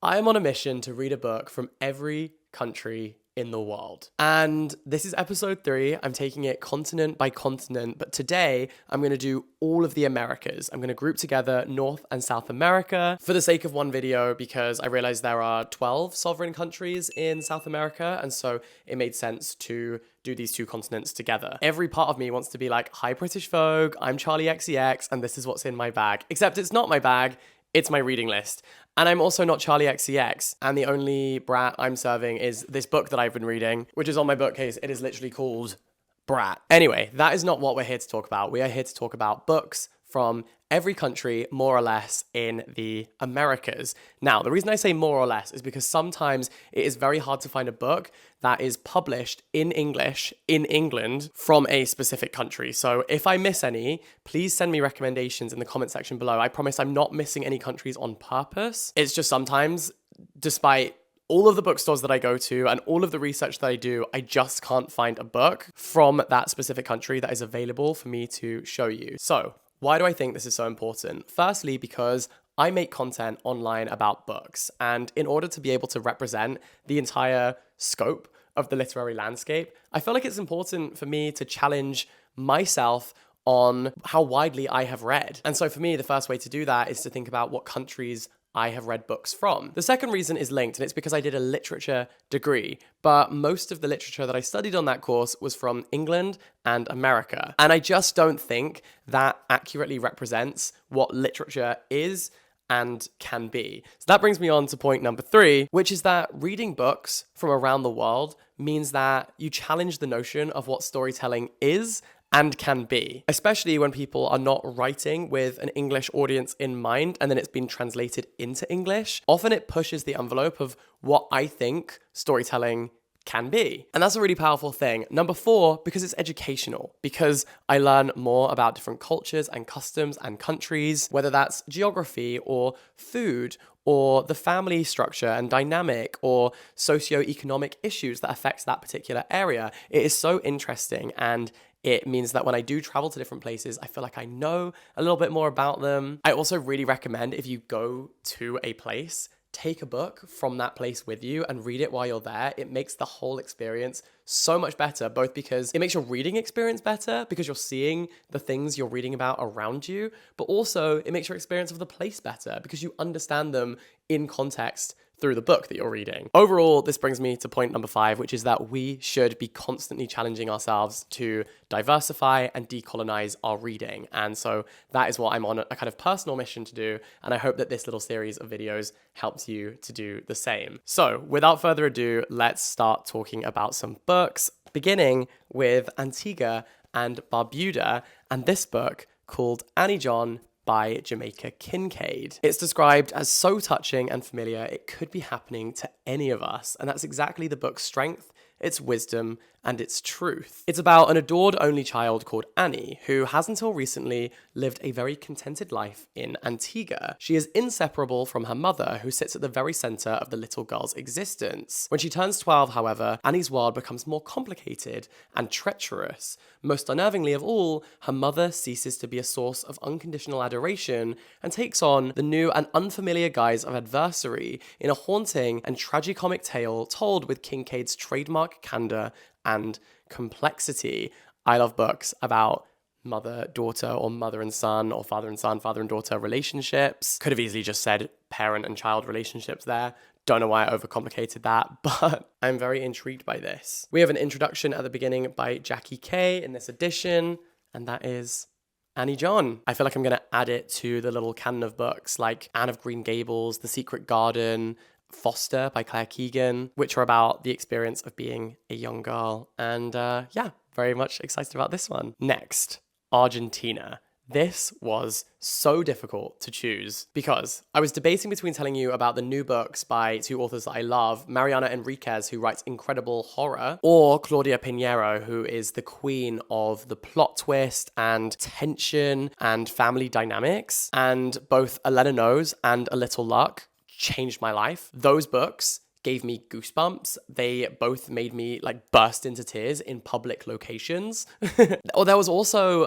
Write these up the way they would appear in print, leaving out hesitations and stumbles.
I am on a mission to read a book from every country in the world. And this is episode 3. I'm taking it continent by continent, but today I'm going to do all of the Americas. I'm going to group together North and South America for the sake of one video because I realized there are 12 sovereign countries in South America, and so it made sense to do these two continents together. Every part of me wants to be like, hi British Vogue, I'm Charlie XCX, and this is what's in my bag. Except it's not my bag, it's my reading list. And I'm also not Charlie XCX, and the only brat I'm serving is this book that I've been reading, which is on my bookcase. It is literally called Brat. Anyway, that is not what we're here to talk about. We are here to talk about books from every country, more or less, in the Americas. Now, the reason I say more or less is because sometimes it is very hard to find a book that is published in English in England from a specific country. So if I miss any, please send me recommendations in the comment section below. I promise I'm not missing any countries on purpose. It's just sometimes, despite all of the bookstores that I go to and all of the research that I do, I just can't find a book from that specific country that is available for me to show you. So, why do I think this is so important? Firstly, because I make content online about books, and in order to be able to represent the entire scope of the literary landscape, I feel like it's important for me to challenge myself on how widely I have read. And so for me, the first way to do that is to think about what countries I have read books from. The second reason is linked, and it's because I did a literature degree, but most of the literature that I studied on that course was from England and America. And I just don't think that accurately represents what literature is and can be. So that brings me on to point number 3, which is that reading books from around the world means that you challenge the notion of what storytelling is and can be, especially when people are not writing with an English audience in mind and then it's been translated into English. Often it pushes the envelope of what I think storytelling can be. And that's a really powerful thing. Number 4, because it's educational, because I learn more about different cultures and customs and countries, whether that's geography or food or the family structure and dynamic or socioeconomic issues that affects that particular area. It is so interesting, and it means that when I do travel to different places, I feel like I know a little bit more about them. I also really recommend, if you go to a place, take a book from that place with you and read it while you're there. It makes the whole experience so much better, both because it makes your reading experience better because you're seeing the things you're reading about around you, but also it makes your experience of the place better because you understand them in context through the book that you're reading. Overall, this brings me to point number 5, which is that we should be constantly challenging ourselves to diversify and decolonize our reading. And so that is what I'm on a kind of personal mission to do. And I hope that this little series of videos helps you to do the same. So without further ado, let's start talking about some books, beginning with Antigua and Barbuda and this book called Annie John by Jamaica Kincaid. It's described as so touching and familiar, it could be happening to any of us. And that's exactly the book's strength, its wisdom, and its truth. It's about an adored only child called Annie, who has until recently lived a very contented life in Antigua. She is inseparable from her mother, who sits at the very center of the little girl's existence. When she turns 12, however, Annie's world becomes more complicated and treacherous. Most unnervingly of all, her mother ceases to be a source of unconditional adoration and takes on the new and unfamiliar guise of adversary in a haunting and tragicomic tale told with Kincaid's trademark candor and complexity. I love books about mother-daughter or mother and son or father and son, father and daughter relationships. Could have easily just said parent and child relationships there. Don't know why I overcomplicated that, but I'm very intrigued by this. We have an introduction at the beginning by Jackie K in this edition, and that is Annie John. I feel like I'm going to add it to the little canon of books like Anne of Green Gables, The Secret Garden, Foster by Claire Keegan, which are about the experience of being a young girl. And yeah, very much excited about this one. Next, Argentina. This was so difficult to choose because I was debating between telling you about the new books by 2 authors that I love, Mariana Enriquez, who writes incredible horror, or Claudia Pinheiro, who is the queen of the plot twist and tension and family dynamics. And both Elena Knows and A Little Luck changed my life. Those books gave me goosebumps. They both made me like burst into tears in public locations. Or there was also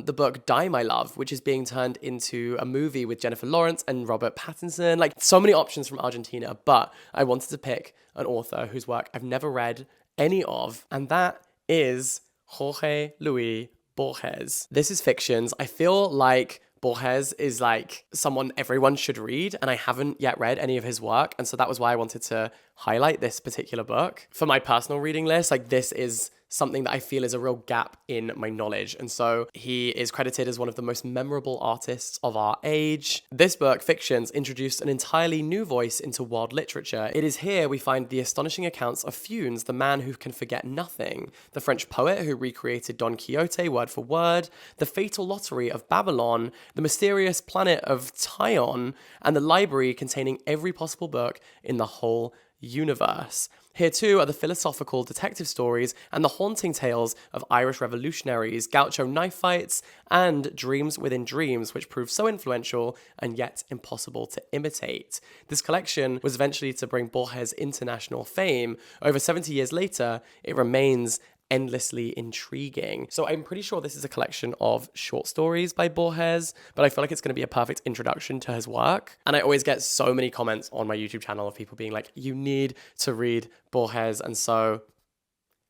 the book Die My Love, which is being turned into a movie with Jennifer Lawrence and Robert Pattinson. Like so many options from Argentina, but I wanted to pick an author whose work I've never read any of, and that is Jorge Luis Borges. This is fictions. I feel like Borges is like someone everyone should read, and I haven't yet read any of his work, and so that was why I wanted to highlight this particular book. For my personal reading list, like this is something that I feel is a real gap in my knowledge. And so he is credited as one of the most memorable artists of our age. This book, Fictions, introduced an entirely new voice into world literature. It is here we find the astonishing accounts of Funes, the man who can forget nothing, the French poet who recreated Don Quixote word for word, the fatal lottery of Babylon, the mysterious planet of Tyon, and the library containing every possible book in the whole universe. Here too are the philosophical detective stories and the haunting tales of Irish revolutionaries, gaucho knife fights, and dreams within dreams, which proved so influential and yet impossible to imitate. This collection was eventually to bring Borges international fame. Over 70 years later, it remains endlessly intriguing. So I'm pretty sure this is a collection of short stories by Borges, but I feel like it's going to be a perfect introduction to his work. And I always get so many comments on my YouTube channel of people being like, you need to read Borges. And so,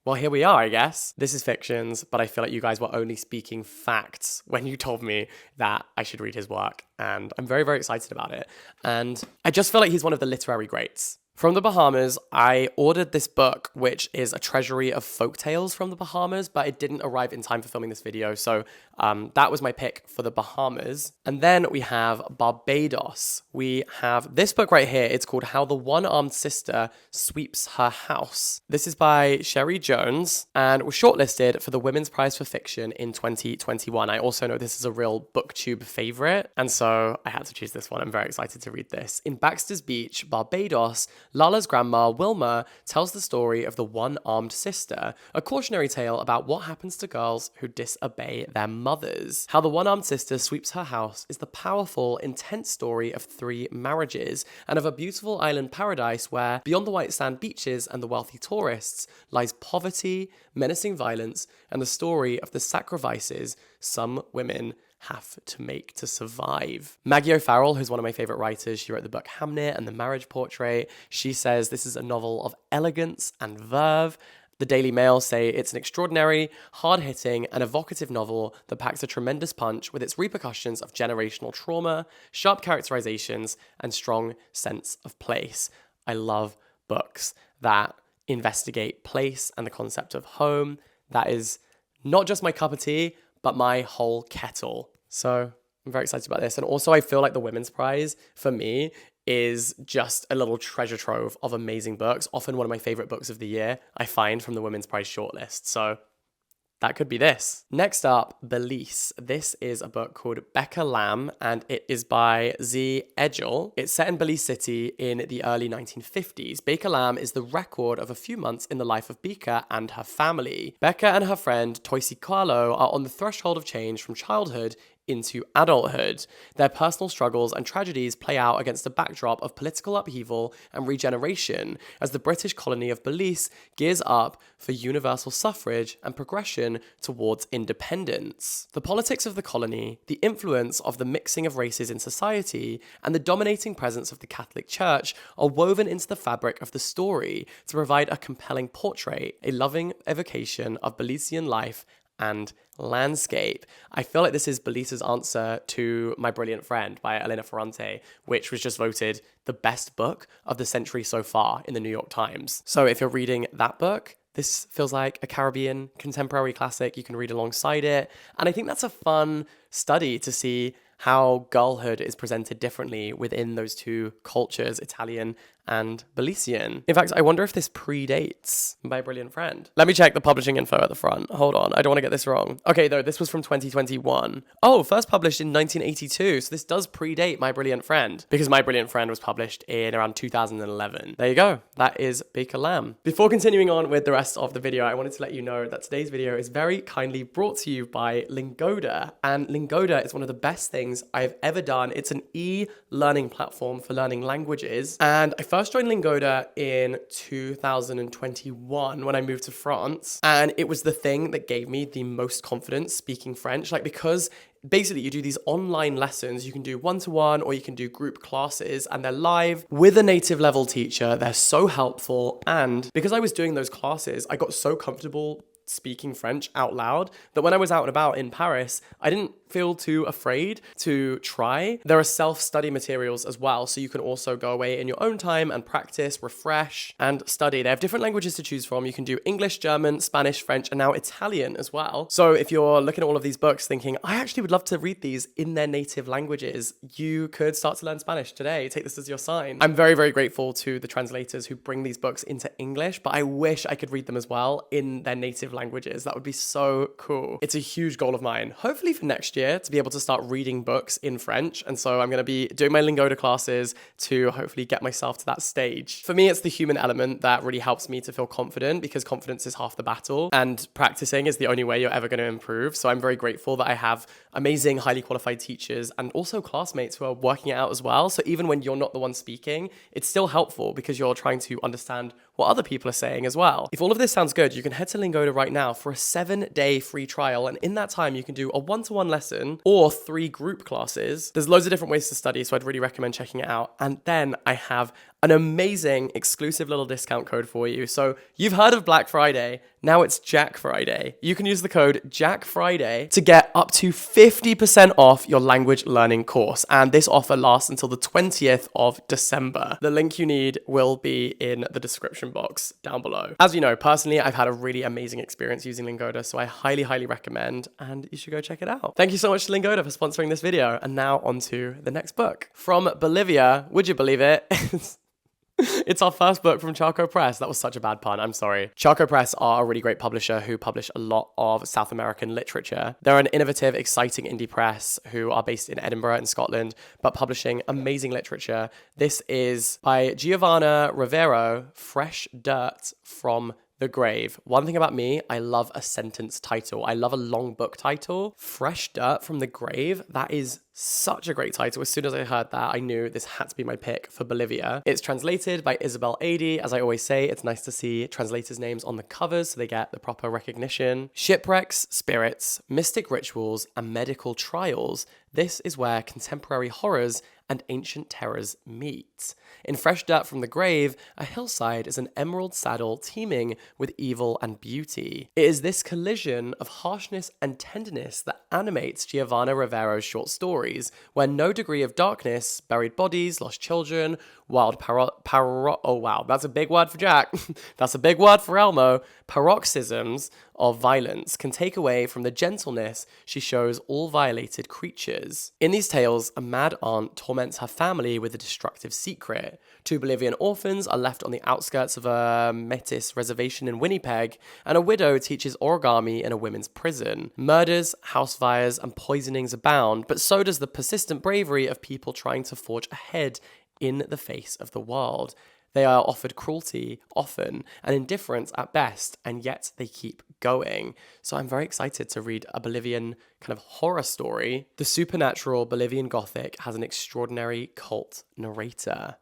well, here we are, I guess. This is Fictions, but I feel like you guys were only speaking facts when you told me that I should read his work. And I'm very, very excited about it. And I just feel like he's one of the literary greats. From the Bahamas, I ordered this book, which is a treasury of folktales from the Bahamas, but it didn't arrive in time for filming this video, so that was my pick for the Bahamas. And then we have Barbados. We have this book right here. It's called How the One-Armed Sister Sweeps Her House. This is by Sherry Jones and was shortlisted for the Women's Prize for Fiction in 2021. I also know this is a real booktube favorite, and so I had to choose this one. I'm very excited to read this. In Baxter's Beach, Barbados, Lala's grandma, Wilma, tells the story of the one-armed sister, a cautionary tale about what happens to girls who disobey their mothers. How the one-armed sister sweeps her house is the powerful, intense story of 3 marriages and of a beautiful island paradise where, beyond the white sand beaches and the wealthy tourists, lies poverty, menacing violence, and the story of the sacrifices some women have to make to survive. Maggie O'Farrell, who's one of my favorite writers, she wrote the book Hamnet and The Marriage Portrait. She says this is a novel of elegance and verve. The Daily Mail say it's an extraordinary, hard-hitting, and evocative novel that packs a tremendous punch with its repercussions of generational trauma, sharp characterizations, and strong sense of place. I love books that investigate place and the concept of home. That is not just my cup of tea, but my whole kettle. So I'm very excited about this. And also I feel like the Women's Prize for me is just a little treasure trove of amazing books. Often one of my favorite books of the year I find from the Women's Prize shortlist. So that could be this. Next up, Belize. This is a book called Becca Lamb, and it is by Z. Edgel. It's set in Belize City in the early 1950s. Becca Lamb is the record of a few months in the life of Becca and her family. Becca and her friend Toisi Carlo are on the threshold of change from childhood into adulthood. Their personal struggles and tragedies play out against a backdrop of political upheaval and regeneration as the British colony of Belize gears up for universal suffrage and progression towards independence. The politics of the colony, the influence of the mixing of races in society, and the dominating presence of the Catholic Church are woven into the fabric of the story to provide a compelling portrait, a loving evocation of Belizean life and landscape. I feel like this is Belize's answer to My Brilliant Friend by Elena Ferrante, which was just voted the best book of the century so far in the New York Times. So if you're reading that book, this feels like a Caribbean contemporary classic you can read alongside it. And I think that's a fun study to see how girlhood is presented differently within those two cultures, Italian and Belizean. In fact, I wonder if this predates My Brilliant Friend. Let me check the publishing info at the front. Hold on, I don't want to get this wrong. Okay, though, this was from 2021. Oh, first published in 1982, so this does predate My Brilliant Friend, because My Brilliant Friend was published in around 2011. There you go, that is Becca Lamb. Before continuing on with the rest of the video, I wanted to let you know that today's video is very kindly brought to you by Lingoda, and Lingoda is one of the best things things I've ever done. It's an e-learning platform for learning languages. And I first joined Lingoda in 2021 when I moved to France. And it was the thing that gave me the most confidence speaking French. Like, because basically you do these online lessons, you can do one-to-one or you can do group classes, and they're live with a native level teacher. They're so helpful. And because I was doing those classes, I got so comfortable speaking French out loud that when I was out and about in Paris, I didn't feel too afraid to try. There are self-study materials as well, so you can also go away in your own time and practice, refresh, and study. They have different languages to choose from. You can do English, German, Spanish, French, and now Italian as well. So if you're looking at all of these books thinking, I actually would love to read these in their native languages, you could start to learn Spanish today. Take this as your sign. I'm very, very grateful to the translators who bring these books into English, but I wish I could read them as well in their native languages. That would be so cool. It's a huge goal of mine, hopefully for next year, to be able to start reading books in French. And so I'm going to be doing my Lingoda classes to hopefully get myself to that stage. For me, it's the human element that really helps me to feel confident, because confidence is half the battle and practicing is the only way you're ever going to improve. So I'm very grateful that I have amazing, highly qualified teachers and also classmates who are working it out as well. So even when you're not the one speaking, it's still helpful because you're trying to understand what other people are saying as well. If all of this sounds good, you can head to Lingoda right now for a 7-day free trial. And in that time, you can do a one-to-one lesson or 3 group classes. There's loads of different ways to study, so I'd really recommend checking it out. And then I have an amazing exclusive little discount code for you. So you've heard of Black Friday. Now it's Jack Friday. You can use the code Jack Friday to get up to 50% off your language learning course. And this offer lasts until the 20th of December. The link you need will be in the description box down below. As you know, personally, I've had a really amazing experience using Lingoda, so I highly, highly recommend, and you should go check it out. Thank you so much to Lingoda for sponsoring this video. And now on to the next book. From Bolivia, would you believe it? It's our first book from Charco Press. That was such a bad pun. I'm sorry. Charco Press are a really great publisher who publish a lot of South American literature. They're an innovative, exciting indie press who are based in Edinburgh in Scotland, but publishing amazing literature. This is by Giovanna Rivero, Fresh Dirt from the Grave. One thing about me, I love a sentence title. I love a long book title. Fresh Dirt from the Grave. That is such a great title. As soon as I heard that, I knew this had to be my pick for Bolivia. It's translated by Isabel Adey. As I always say, it's nice to see translators' names on the covers so they get the proper recognition. Shipwrecks, spirits, mystic rituals, and medical trials. This is where contemporary horrors and ancient terrors meet. In Fresh Dirt from the Grave, a hillside is an emerald saddle teeming with evil and beauty. It is this collision of harshness and tenderness that animates Giovanna Rivero's short stories, where no degree of darkness, buried bodies, lost children, wild oh wow, that's a big word for Jack. That's a big word for Elmo. Paroxysms of violence can take away from the gentleness she shows all violated creatures. In these tales, a mad aunt torments her family with a destructive secret. 2 Bolivian orphans are left on the outskirts of a Metis reservation in Winnipeg, and a widow teaches origami in a women's prison. Murders, house fires, and poisonings abound, but so does the persistent bravery of people trying to forge ahead in the face of the world. They are offered cruelty often and indifference at best, and yet they keep going. So I'm very excited to read a Bolivian kind of horror story. The supernatural Bolivian Gothic has an extraordinary cult narrator.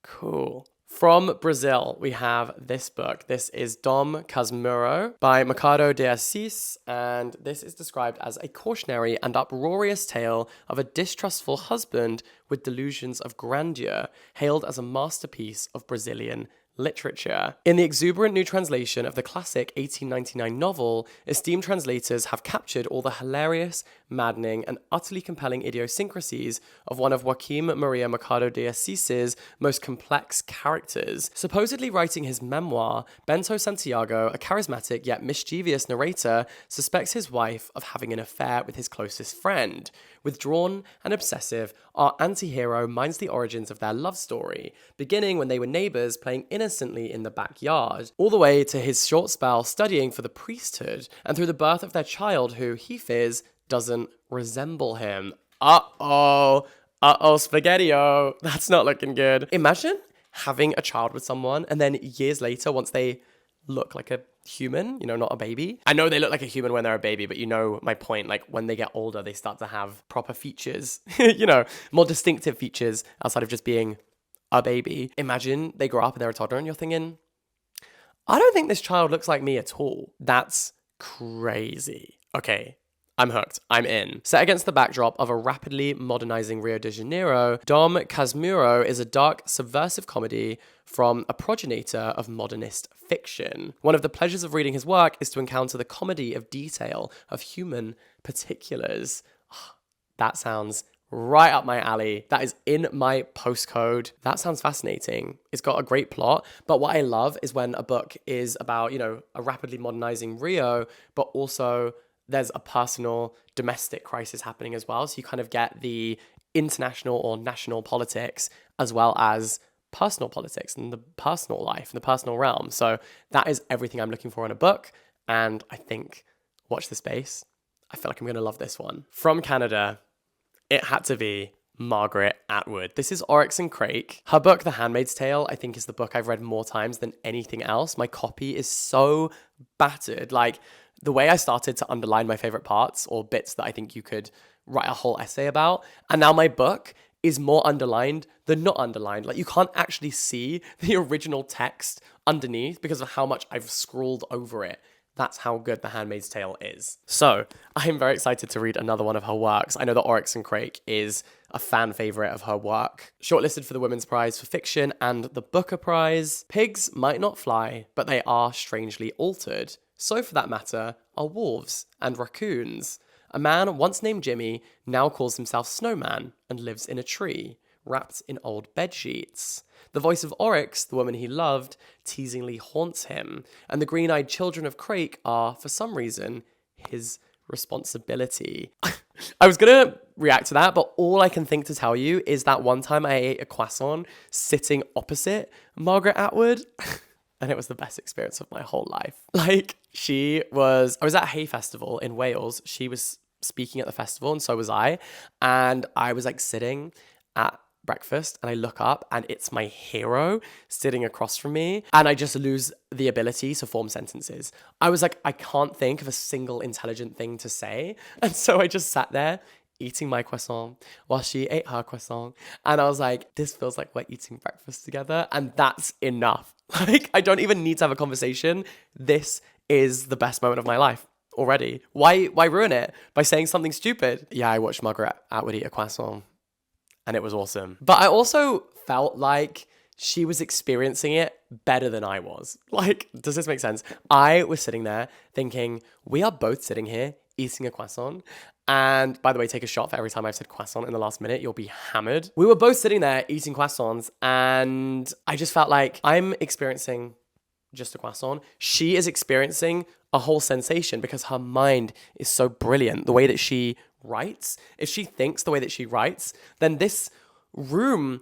Cool. From Brazil, we have this book. This is Dom Casmurro by Machado de Assis, and this is described as a cautionary and uproarious tale of a distrustful husband with delusions of grandeur, hailed as a masterpiece of Brazilian literature. In the exuberant new translation of the classic 1899 novel, esteemed translators have captured all the hilarious, maddening, and utterly compelling idiosyncrasies of one of Joaquim Maria Machado de Assis's most complex characters. Supposedly writing his memoir, Bento Santiago, a charismatic yet mischievous narrator, suspects his wife of having an affair with his closest friend. Withdrawn and obsessive, our anti-hero minds the origins of their love story, beginning when they were neighbors playing innocently in the backyard, all the way to his short spell studying for the priesthood, and through the birth of their child who, he fears, doesn't resemble him. Spaghetti-o. That's not looking good. Imagine having a child with someone and then years later, once they look like a human, not a baby. I know they look like a human when they're a baby, but you know my point. Like when they get older, they start to have proper features, more distinctive features outside of just being a baby. Imagine they grow up and they're a toddler and you're thinking, I don't think this child looks like me at all. That's crazy. Okay, I'm hooked. I'm in. Set against the backdrop of a rapidly modernizing Rio de Janeiro, Dom Casmurro is a dark, subversive comedy from a progenitor of modernist fiction. One of the pleasures of reading his work is to encounter the comedy of detail of human particulars. That sounds right up my alley. That is in my postcode. That sounds fascinating. It's got a great plot. But what I love is when a book is about, a rapidly modernizing Rio, but also there's a personal domestic crisis happening as well. So you kind of get the international or national politics as well as personal politics and the personal life and the personal realm. So that is everything I'm looking for in a book. And I think, watch the space. I feel like I'm going to love this one. From Canada, it had to be Margaret Atwood. This is Oryx and Crake. Her book, The Handmaid's Tale, I think is the book I've read more times than anything else. My copy is so battered. Like the way I started to underline my favorite parts or bits that I think you could write a whole essay about. And now my book is more underlined than not underlined. Like you can't actually see the original text underneath because of how much I've scrawled over it. That's how good The Handmaid's Tale is. So I'm very excited to read another one of her works. I know that Oryx and Crake is a fan favorite of her work. Shortlisted for the Women's Prize for Fiction and the Booker Prize. Pigs might not fly, but they are strangely altered. So for that matter, are wolves and raccoons. A man once named Jimmy now calls himself Snowman and lives in a tree, wrapped in old bedsheets. The voice of Oryx, the woman he loved, teasingly haunts him, and the green-eyed children of Crake are, for some reason, his responsibility. I was gonna react to that, but all I can think to tell you is that one time I ate a croissant sitting opposite Margaret Atwood, and it was the best experience of my whole life. Like, I was at Hay Festival in Wales. She was speaking at the festival, and so was I, and I was like sitting at breakfast and I look up and it's my hero sitting across from me and I just lose the ability to form sentences. I was like, I can't think of a single intelligent thing to say. And so I just sat there eating my croissant while she ate her croissant. And I was like, this feels like we're eating breakfast together. And that's enough. Like, I don't even need to have a conversation. This is the best moment of my life already. Why ruin it by saying something stupid? Yeah, I watched Margaret Atwood eat a croissant. And it was awesome. But I also felt like she was experiencing it better than I was. Like, does this make sense? I was sitting there thinking, we are both sitting here eating a croissant. And by the way, take a shot for every time I've said croissant in the last minute. You'll be hammered. We were both sitting there eating croissants. And I just felt like I'm experiencing just a croissant. She is experiencing a whole sensation because her mind is so brilliant. The way that she writes, if she thinks the way that she writes, then this room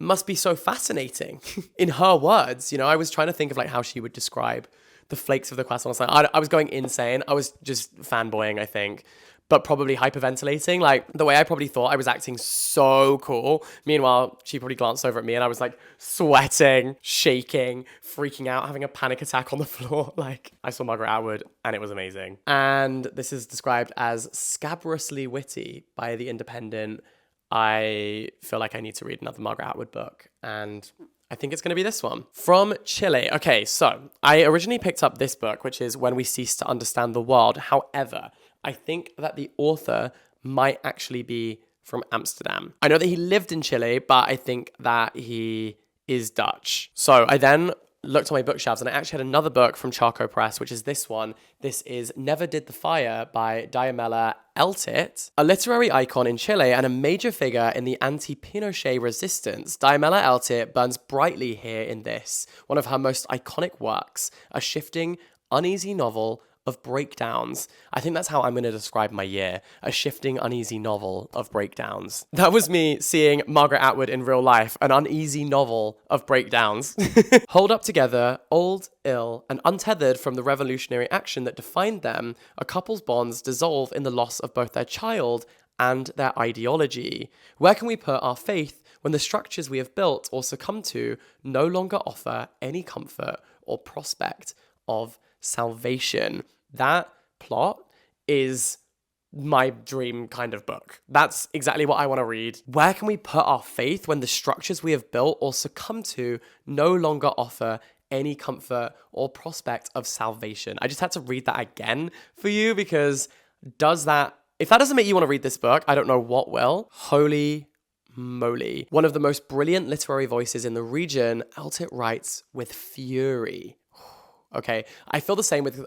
must be so fascinating in her words. I was trying to think of like how she would describe the flakes of the croissant. I was going insane. I was just fanboying, I think, but probably hyperventilating. Like the way I probably thought I was acting so cool. Meanwhile, she probably glanced over at me and I was like sweating, shaking, freaking out, having a panic attack on the floor. Like I saw Margaret Atwood and it was amazing. And this is described as scabrously witty by The Independent. I feel like I need to read another Margaret Atwood book and I think it's going to be this one. From Chile. Okay, so I originally picked up this book, which is When We Cease to Understand the World. However, I think that the author might actually be from Amsterdam. I know that he lived in Chile, but I think that he is Dutch. So I then looked on my bookshelves and I actually had another book from Charco Press, which is this one. This is Never Did the Fire by Diamela Eltit, a literary icon in Chile and a major figure in the anti-Pinochet resistance. Diamela Eltit burns brightly here in this, one of her most iconic works, a shifting, uneasy novel of breakdowns. I think that's how I'm going to describe my year. A shifting, uneasy novel of breakdowns. That was me seeing Margaret Atwood in real life, an uneasy novel of breakdowns. Hold up together, old, ill, and untethered from the revolutionary action that defined them, a couple's bonds dissolve in the loss of both their child and their ideology. Where can we put our faith when the structures we have built or succumbed to no longer offer any comfort or prospect of salvation. That plot is my dream kind of book. That's exactly what I want to read. Where can we put our faith when the structures we have built or succumb to no longer offer any comfort or prospect of salvation? I just had to read that again for you because if that doesn't make you want to read this book, I don't know what will. Holy moly. One of the most brilliant literary voices in the region, Altit writes with fury. Okay, I feel the same with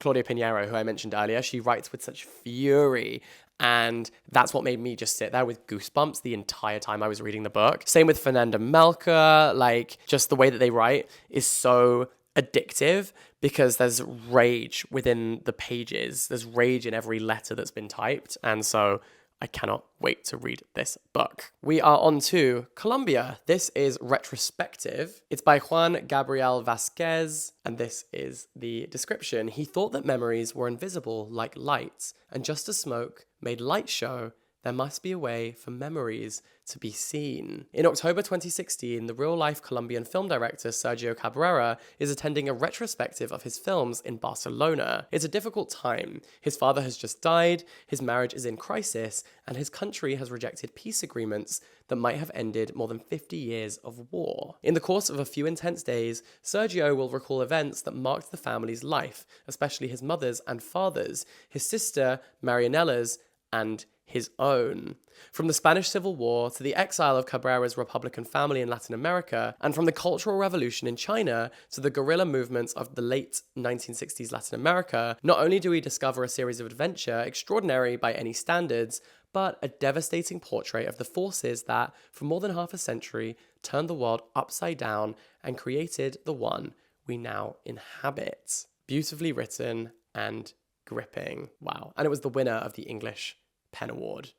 Claudia Pinheiro, who I mentioned earlier. She writes with such fury, and that's what made me just sit there with goosebumps the entire time I was reading the book. Same with Fernanda Melker, like just the way that they write is so addictive because there's rage within the pages. There's rage in every letter that's been typed, and so I cannot wait to read this book. We are on to Colombia. This is retrospective. It's by Juan Gabriel Vasquez, and this is the description. He thought that memories were invisible like lights, and just as smoke made light show, there must be a way for memories to be seen. In October 2016, the real-life Colombian film director Sergio Cabrera is attending a retrospective of his films in Barcelona. It's a difficult time. His father has just died, his marriage is in crisis, and his country has rejected peace agreements that might have ended more than 50 years of war. In the course of a few intense days, Sergio will recall events that marked the family's life, especially his mother's and father's, his sister Marianella's, and his own. From the Spanish Civil War to the exile of Cabrera's Republican family in Latin America, and from the Cultural Revolution in China to the guerrilla movements of the late 1960s Latin America, not only do we discover a series of adventure extraordinary by any standards, but a devastating portrait of the forces that, for more than half a century, turned the world upside down and created the one we now inhabit. Beautifully written and gripping. Wow. And it was the winner of the English Pen Award.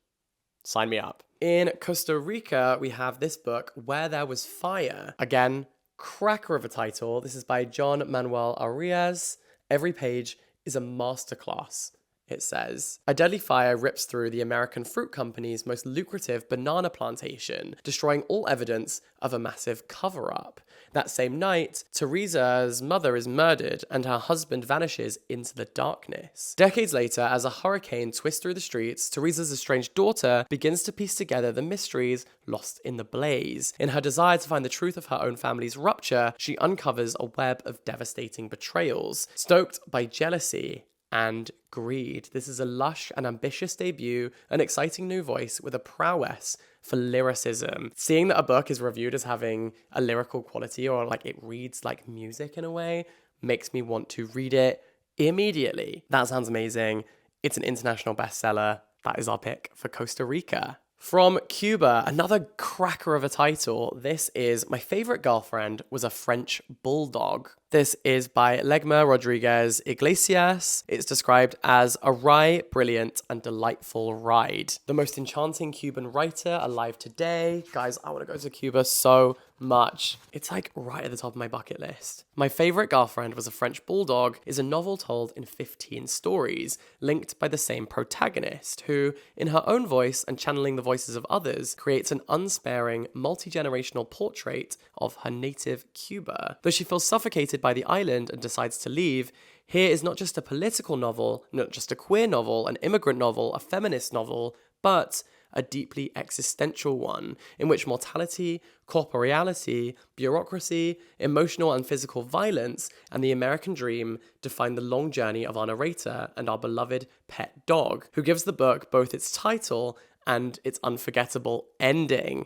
Sign me up. In Costa Rica, we have this book, Where There Was Fire. Again, cracker of a title. This is by John Manuel Arias. Every page is a masterclass. It says, a deadly fire rips through the American fruit company's most lucrative banana plantation, destroying all evidence of a massive cover-up. That same night, Teresa's mother is murdered and her husband vanishes into the darkness. Decades later, as a hurricane twists through the streets, Teresa's estranged daughter begins to piece together the mysteries lost in the blaze. In her desire to find the truth of her own family's rupture, she uncovers a web of devastating betrayals. Stoked by jealousy and greed, this is a lush and ambitious debut, an exciting new voice with a prowess for lyricism. Seeing that a book is reviewed as having a lyrical quality or like it reads like music in a way makes me want to read it immediately. That sounds amazing. It's an international bestseller. That is our pick for Costa Rica. From Cuba, another cracker of a title. This is My Favorite Girlfriend Was a French Bulldog. This is by Legma Rodriguez Iglesias. It's described as a wry, brilliant, and delightful ride. The most enchanting Cuban writer alive today. Guys, I want to go to Cuba so much. It's like right at the top of my bucket list. My Favorite Girlfriend Was a French Bulldog is a novel told in 15 stories, linked by the same protagonist, who, in her own voice and channeling the voices of others, creates an unsparing, multi-generational portrait of her native Cuba. Though she feels suffocated by the island and decides to leave, here is not just a political novel, not just a queer novel, an immigrant novel, a feminist novel, but a deeply existential one, in which mortality, corporeality, bureaucracy, emotional and physical violence, and the American dream define the long journey of our narrator and our beloved pet dog, who gives the book both its title and its unforgettable ending.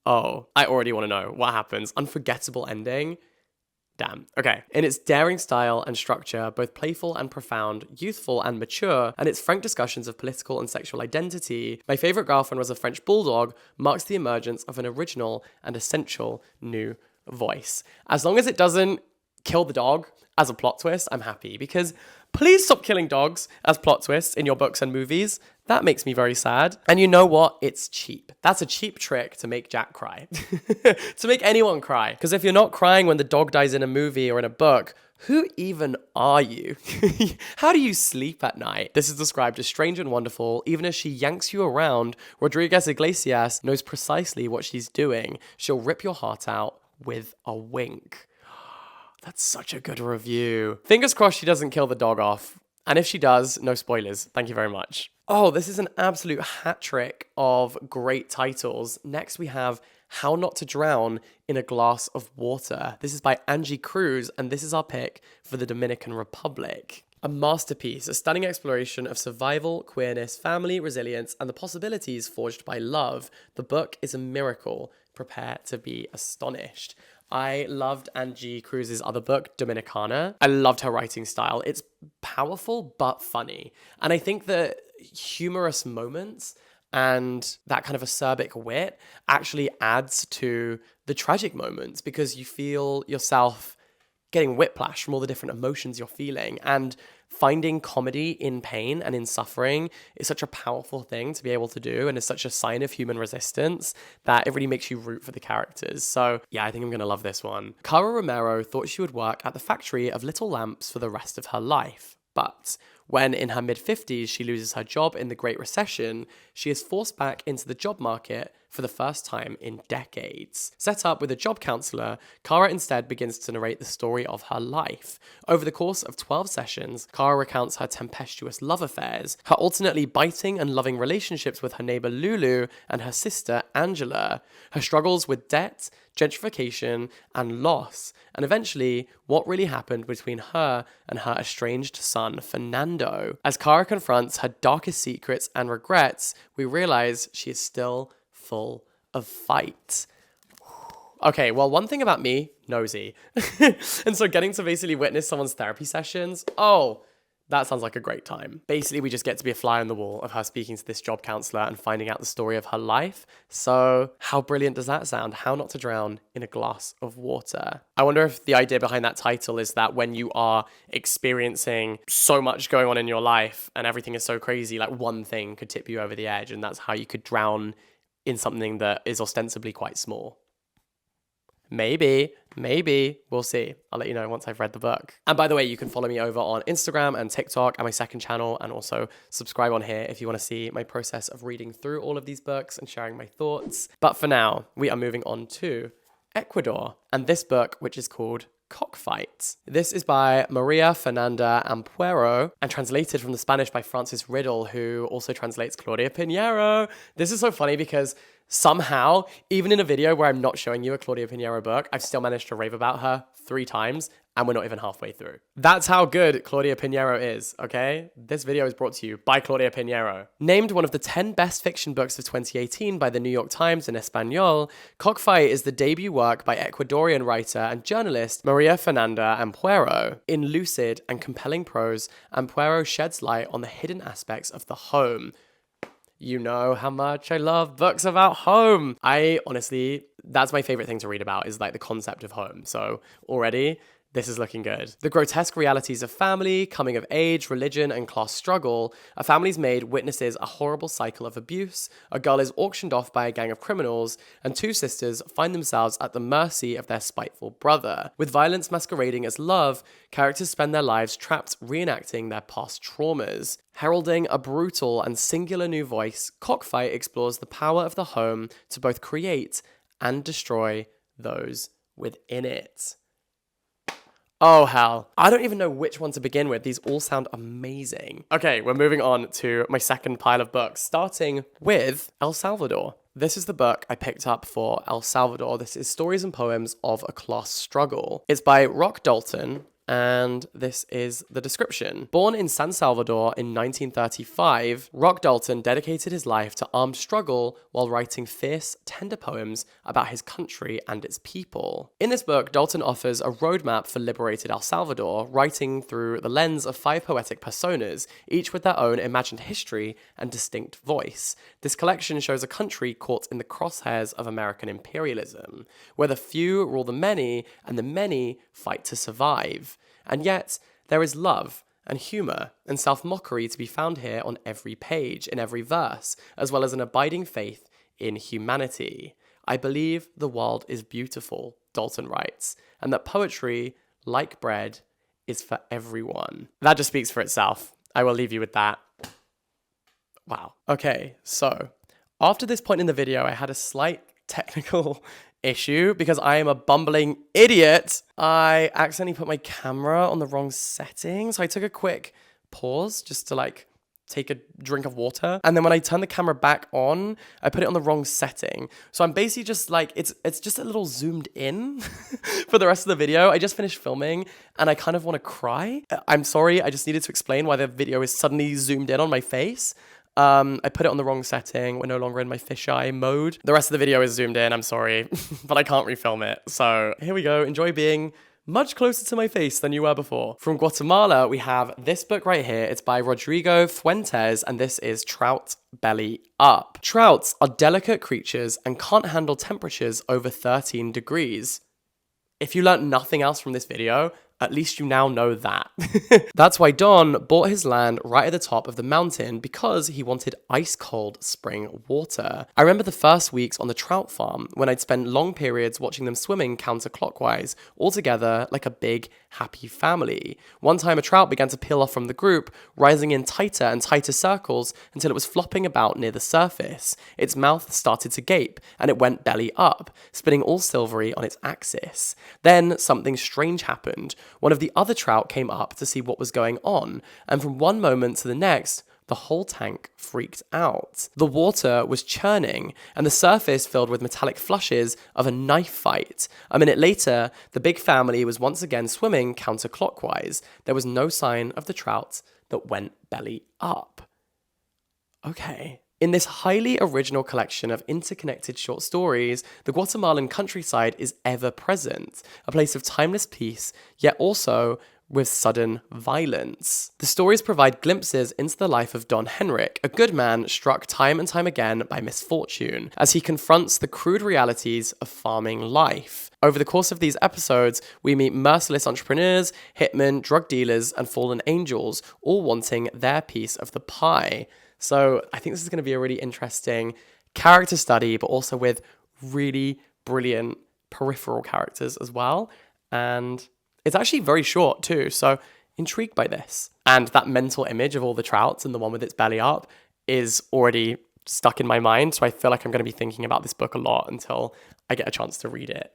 Oh, I already want to know what happens. Unforgettable ending? Damn. Okay. In its daring style and structure, both playful and profound, youthful and mature, and its frank discussions of political and sexual identity, My Favorite Girlfriend Was a French Bulldog marks the emergence of an original and essential new voice. As long as it doesn't kill the dog as a plot twist, I'm happy, because please stop killing dogs as plot twists in your books and movies. That makes me very sad. And you know what? It's cheap. That's a cheap trick to make Jack cry. To make anyone cry. Because if you're not crying when the dog dies in a movie or in a book, who even are you? How do you sleep at night? This is described as strange and wonderful. Even as she yanks you around, Rodriguez Iglesias knows precisely what she's doing. She'll rip your heart out with a wink. That's such a good review. Fingers crossed she doesn't kill the dog off. And if she does, no spoilers. Thank you very much. Oh, this is an absolute hat trick of great titles. Next we have How Not to Drown in a Glass of Water. This is by Angie Cruz, and this is our pick for the Dominican Republic. A masterpiece, a stunning exploration of survival, queerness, family, resilience, and the possibilities forged by love. The book is a miracle. Prepare to be astonished. I loved Angie Cruz's other book, Dominicana. I loved her writing style. It's powerful but funny. And I think the humorous moments and that kind of acerbic wit actually adds to the tragic moments because you feel yourself getting whiplash from all the different emotions you're feeling. And finding comedy in pain and in suffering is such a powerful thing to be able to do, and is such a sign of human resistance that it really makes you root for the characters. So yeah, I think I'm gonna love this one. Cara Romero thought she would work at the factory of little lamps for the rest of her life. But when in her mid-50s she loses her job in the Great Recession, she is forced back into the job market for the first time in decades. Set up with a job counselor, Cara instead begins to narrate the story of her life. Over the course of 12 sessions, Cara recounts her tempestuous love affairs, her alternately biting and loving relationships with her neighbor Lulu and her sister Angela, her struggles with debt, gentrification, and loss, and eventually what really happened between her and her estranged son Fernando. As Cara confronts her darkest secrets and regrets, we realize she is still full of fight. Okay, well, one thing about me, nosy. And so getting to basically witness someone's therapy sessions, that sounds like a great time. Basically, we just get to be a fly on the wall of her speaking to this job counselor and finding out the story of her life. So how brilliant does that sound? How Not to Drown in a Glass of Water. I wonder if the idea behind that title is that when you are experiencing so much going on in your life and everything is so crazy, like one thing could tip you over the edge, and that's how you could drown in something that is ostensibly quite small. Maybe, we'll see. I'll let you know once I've read the book. And by the way, you can follow me over on Instagram and TikTok and my second channel, and also subscribe on here if you want to see my process of reading through all of these books and sharing my thoughts. But for now, we are moving on to Ecuador and this book, which is called Cockfight. This is by Maria Fernanda Ampuero and translated from the Spanish by Francis Riddle, who also translates Claudia Pinheiro. This is so funny because somehow, even in a video where I'm not showing you a Claudia Pinheiro book, I've still managed to rave about her 3 times, and we're not even halfway through. That's how good Claudia Pinheiro is, okay? This video is brought to you by Claudia Pinheiro. Named one of the 10 best fiction books of 2018 by the New York Times in Espanol, Cockfight is the debut work by Ecuadorian writer and journalist Maria Fernanda Ampuero. In lucid and compelling prose, Ampuero sheds light on the hidden aspects of the home. You know how much I love books about home. That's my favorite thing to read about, is like the concept of home. So already, this is looking good. The grotesque realities of family, coming of age, religion, and class struggle. A family's maid witnesses a horrible cycle of abuse. A girl is auctioned off by a gang of criminals, and 2 sisters find themselves at the mercy of their spiteful brother. With violence masquerading as love, characters spend their lives trapped reenacting their past traumas. Heralding a brutal and singular new voice, Cockfight explores the power of the home to both create and destroy those within it. Oh, hell. I don't even know which one to begin with. These all sound amazing. Okay, we're moving on to my second pile of books, starting with El Salvador. This is the book I picked up for El Salvador. This is Stories and Poems of a Class Struggle. It's by Rock Dalton, and this is the description. Born in San Salvador in 1935, Rock Dalton dedicated his life to armed struggle while writing fierce, tender poems about his country and its people. In this book, Dalton offers a roadmap for liberated El Salvador, writing through the lens of 5 poetic personas, each with their own imagined history and distinct voice. This collection shows a country caught in the crosshairs of American imperialism, where the few rule the many and the many fight to survive. And yet, there is love and humour and self-mockery to be found here on every page, in every verse, as well as an abiding faith in humanity. I believe the world is beautiful, Dalton writes, and that poetry, like bread, is for everyone. That just speaks for itself. I will leave you with that. Wow. Okay, so after this point in the video, I had a slight technical issue because I am a bumbling idiot. I accidentally put my camera on the wrong setting. So I took a quick pause just to like take a drink of water. And then when I turn the camera back on, I put it on the wrong setting. So I'm basically just like, it's just a little zoomed in for the rest of the video. I just finished filming and I kind of want to cry. I'm sorry, I just needed to explain why the video is suddenly zoomed in on my face. I put it on the wrong setting. We're no longer in my fisheye mode. The rest of the video is zoomed in, I'm sorry, but I can't refilm it. So here we go. Enjoy being much closer to my face than you were before. From Guatemala, we have this book right here. It's by Rodrigo Fuentes, and this is Trout Belly Up. Trouts are delicate creatures and can't handle temperatures over 13 degrees. If you learnt nothing else from this video, at least you now know that. That's why Don bought his land right at the top of the mountain because he wanted ice cold spring water. I remember the first weeks on the trout farm when I'd spend long periods watching them swimming counterclockwise, all together like a big, happy family. One time a trout began to peel off from the group, rising in tighter and tighter circles until it was flopping about near the surface. Its mouth started to gape and it went belly up, spinning all silvery on its axis. Then something strange happened. One of the other trout came up to see what was going on, and from one moment to the next, the whole tank freaked out. The water was churning, and the surface filled with metallic flushes of a knife fight. A minute later, the big family was once again swimming counterclockwise. There was no sign of the trout that went belly up. Okay. In this highly original collection of interconnected short stories, the Guatemalan countryside is ever present, a place of timeless peace, yet also with sudden violence. The stories provide glimpses into the life of Don Henrik, a good man struck time and time again by misfortune, as he confronts the crude realities of farming life. Over the course of these episodes, we meet merciless entrepreneurs, hitmen, drug dealers, and fallen angels, all wanting their piece of the pie. So I think this is going to be a really interesting character study, but also with really brilliant peripheral characters as well. And it's actually very short too, so intrigued by this. And that mental image of all the trouts and the one with its belly up is already stuck in my mind, so I feel like I'm going to be thinking about this book a lot until I get a chance to read it,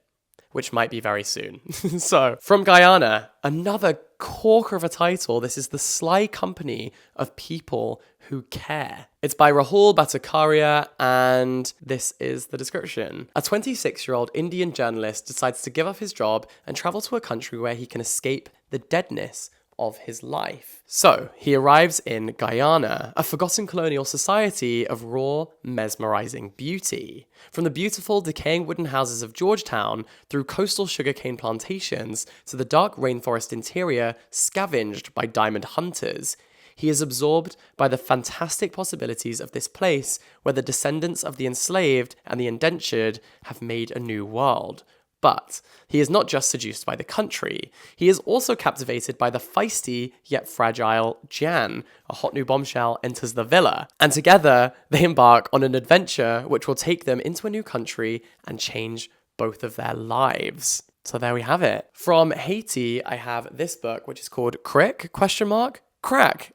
which might be very soon. So, from Guyana, another corker of a title. This is The Sly Company of People Who Care. It's by Rahul Bhattacharya, and this is the description. A 26-year-old Indian journalist decides to give up his job and travel to a country where he can escape the deadness of his life. So, he arrives in Guyana, a forgotten colonial society of raw, mesmerizing beauty. From the beautiful, decaying wooden houses of Georgetown, through coastal sugarcane plantations, to the dark rainforest interior scavenged by diamond hunters, he is absorbed by the fantastic possibilities of this place where the descendants of the enslaved and the indentured have made a new world. But he is not just seduced by the country, he is also captivated by the feisty yet fragile Jan. A hot new bombshell enters the villa, and together they embark on an adventure which will take them into a new country and change both of their lives. So there we have it. From Haiti, I have this book, which is called Crick, ? Crack! !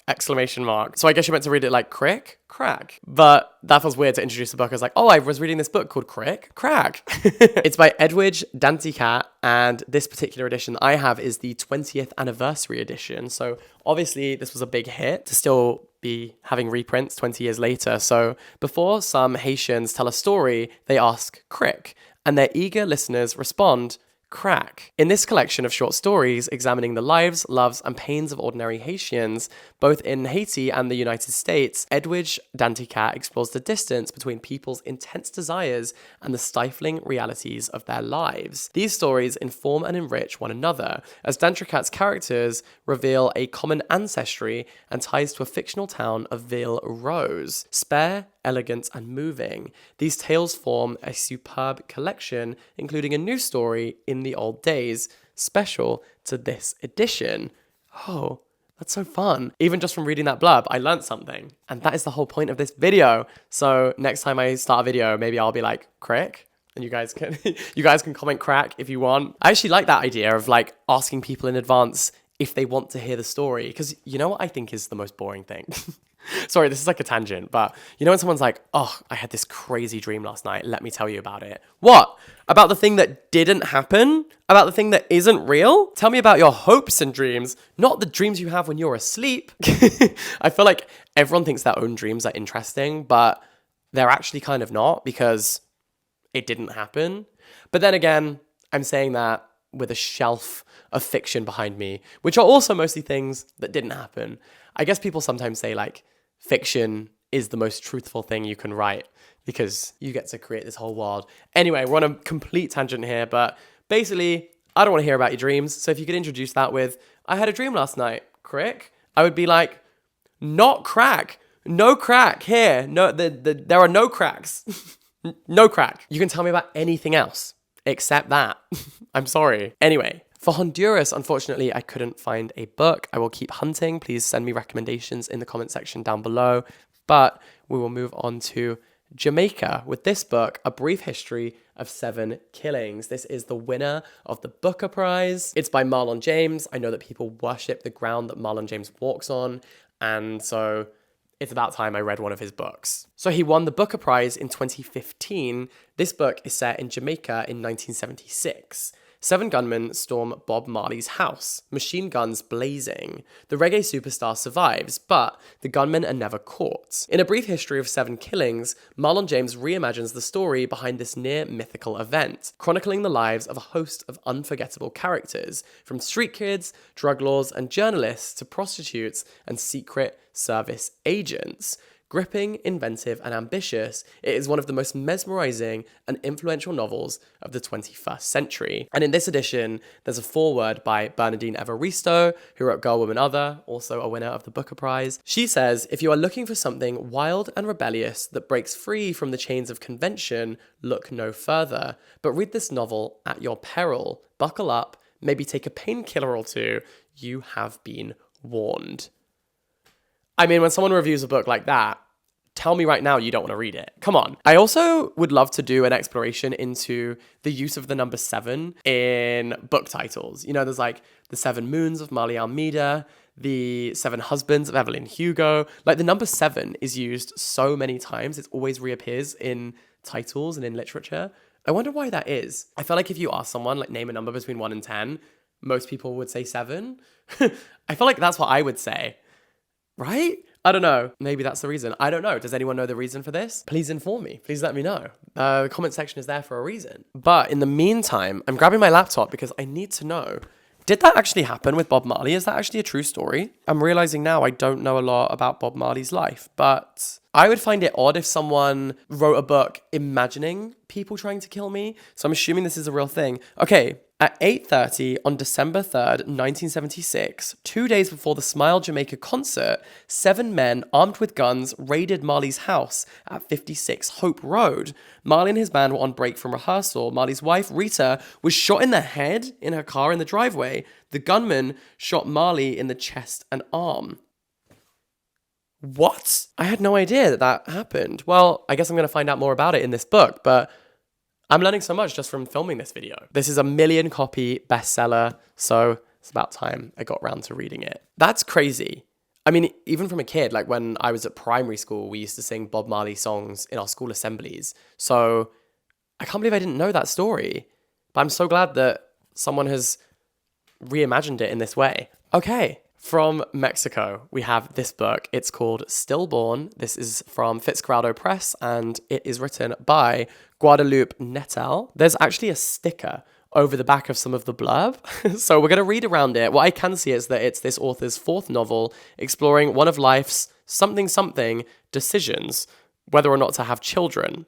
So I guess you meant to read it like crick, crack. But that feels weird to introduce the book as like, oh, I was reading this book called Crick, Crack. It's by Edwidge Danticat, and this particular edition that I have is the 20th anniversary edition. So obviously this was a big hit to still be having reprints 20 years later. So before some Haitians tell a story, they ask Crick, and their eager listeners respond, Crack. In this collection of short stories examining the lives, loves, and pains of ordinary Haitians, both in Haiti and the United States, Edwidge Danticat explores the distance between people's intense desires and the stifling realities of their lives. These stories inform and enrich one another, as Danticat's characters reveal a common ancestry and ties to a fictional town of Ville Rose. Spare, elegant, and moving, these tales form a superb collection, including a new story in the old days, special to this edition. Oh, that's so fun. Even just from reading that blurb, I learned something. And that is the whole point of this video. So next time I start a video, maybe I'll be like, Crick? And you guys can comment crack if you want. I actually like that idea of like asking people in advance if they want to hear the story. Because you know what I think is the most boring thing? Sorry, this is like a tangent, but you know when someone's like, oh, I had this crazy dream last night, let me tell you about it. What? about the thing that didn't happen, about the thing that isn't real. Tell me about your hopes and dreams, not the dreams you have when you're asleep. I feel like everyone thinks their own dreams are interesting, but they're actually kind of not because it didn't happen. But then again, I'm saying that with a shelf of fiction behind me, which are also mostly things that didn't happen. I guess people sometimes say like fiction is the most truthful thing you can write because you get to create this whole world. Anyway, we're on a complete tangent here, but basically, I don't want to hear about your dreams. So if you could introduce that with, I had a dream last night, crick, I would be like, not crack, no crack here. No, there are no cracks, no crack. You can tell me about anything else except that. I'm sorry. Anyway, for Honduras, unfortunately, I couldn't find a book. I will keep hunting. Please send me recommendations in the comment section down below. But we will move on to Jamaica with this book, A Brief History of 7 Killings. This is the winner of the Booker Prize. It's by Marlon James. I know that people worship the ground that Marlon James walks on, and so it's about time I read one of his books. So he won the Booker Prize in 2015. This book is set in Jamaica in 1976. 7 gunmen storm Bob Marley's house, machine guns blazing. The reggae superstar survives, but the gunmen are never caught. In A Brief History of 7 Killings, Marlon James reimagines the story behind this near mythical event, chronicling the lives of a host of unforgettable characters, from street kids, drug lords and journalists to prostitutes and secret service agents. Gripping, inventive, and ambitious, it is one of the most mesmerizing and influential novels of the 21st century. And in this edition, there's a foreword by Bernardine Evaristo, who wrote Girl, Woman, Other, also a winner of the Booker Prize. She says, if you are looking for something wild and rebellious that breaks free from the chains of convention, look no further. But read this novel at your peril. Buckle up, maybe take a painkiller or two. You have been warned. I mean, when someone reviews a book like that, tell me right now you don't want to read it. Come on. I also would love to do an exploration into the use of the number 7 in book titles. You know, there's like The 7 Moons of Marley Almeida, The 7 Husbands of Evelyn Hugo. Like the number 7 is used so many times. It always reappears in titles and in literature. I wonder why that is. I feel like if you ask someone, like name a number between 1 and 10, most people would say 7. I feel like that's what I would say. Right? I don't know. Maybe that's the reason. I don't know. Does anyone know the reason for this? Please inform me. Please let me know. The comment section is there for a reason. But in the meantime, I'm grabbing my laptop because I need to know, did that actually happen with Bob Marley? Is that actually a true story? I'm realizing now I don't know a lot about Bob Marley's life, but I would find it odd if someone wrote a book imagining people trying to kill me. So I'm assuming this is a real thing. Okay. At 8:30 on December 3rd, 1976, 2 days before the Smile Jamaica concert, 7 men armed with guns raided Marley's house at 56 Hope Road. Marley and his band were on break from rehearsal. Marley's wife, Rita, was shot in the head in her car in the driveway. The gunman shot Marley in the chest and arm. What? I had no idea that happened. Well, I guess I'm going to find out more about it in this book, but I'm learning so much just from filming this video. This is a 1 million copy bestseller, so it's about time I got around to reading it. That's crazy. I mean, even from a kid, like when I was at primary school, we used to sing Bob Marley songs in our school assemblies. So I can't believe I didn't know that story. But I'm so glad that someone has reimagined it in this way. Okay. From Mexico, we have this book. It's called Stillborn. This is from Fitzcarraldo Press, and it is written by Guadalupe Nettel. There's actually a sticker over the back of some of the blurb, so we're going to read around it. What I can see is that it's this author's 4th novel exploring one of life's something decisions, whether or not to have children.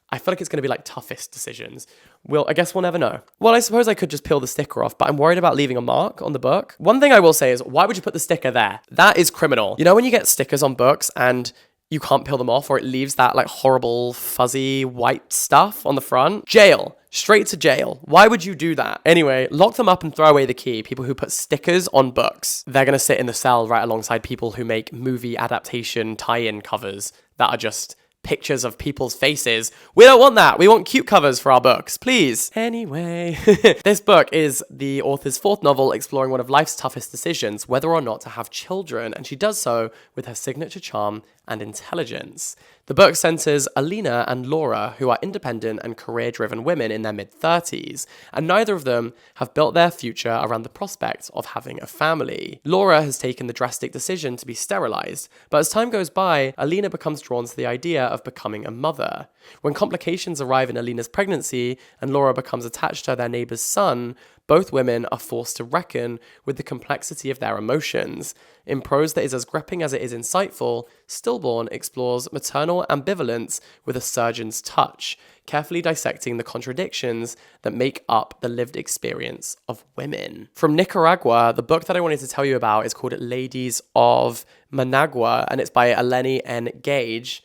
I feel like it's going to be like toughest decisions. I guess we'll never know. Well, I suppose I could just peel the sticker off, but I'm worried about leaving a mark on the book. One thing I will say is, why would you put the sticker there? That is criminal. You know when you get stickers on books and you can't peel them off, or it leaves that like horrible fuzzy white stuff on the front? Jail. Straight to jail. Why would you do that? Anyway, lock them up and throw away the key. People who put stickers on books, they're going to sit in the cell right alongside people who make movie adaptation tie-in covers that are just pictures of people's faces. We don't want that. We want cute covers for our books, please. Anyway, this book is the author's 4th novel exploring one of life's toughest decisions, whether or not to have children, and she does so with her signature charm and intelligence. The book centers Alina and Laura, who are independent and career-driven women in their mid-30s, and neither of them have built their future around the prospect of having a family. Laura has taken the drastic decision to be sterilized, but as time goes by, Alina becomes drawn to the idea of becoming a mother. When complications arrive in Alina's pregnancy and Laura becomes attached to their neighbor's son, both women are forced to reckon with the complexity of their emotions. In prose that is as gripping as it is insightful, Stillborn explores maternal ambivalence with a surgeon's touch, carefully dissecting the contradictions that make up the lived experience of women. From Nicaragua, the book that I wanted to tell you about is called Ladies of Managua, and it's by Eleni N. Gage.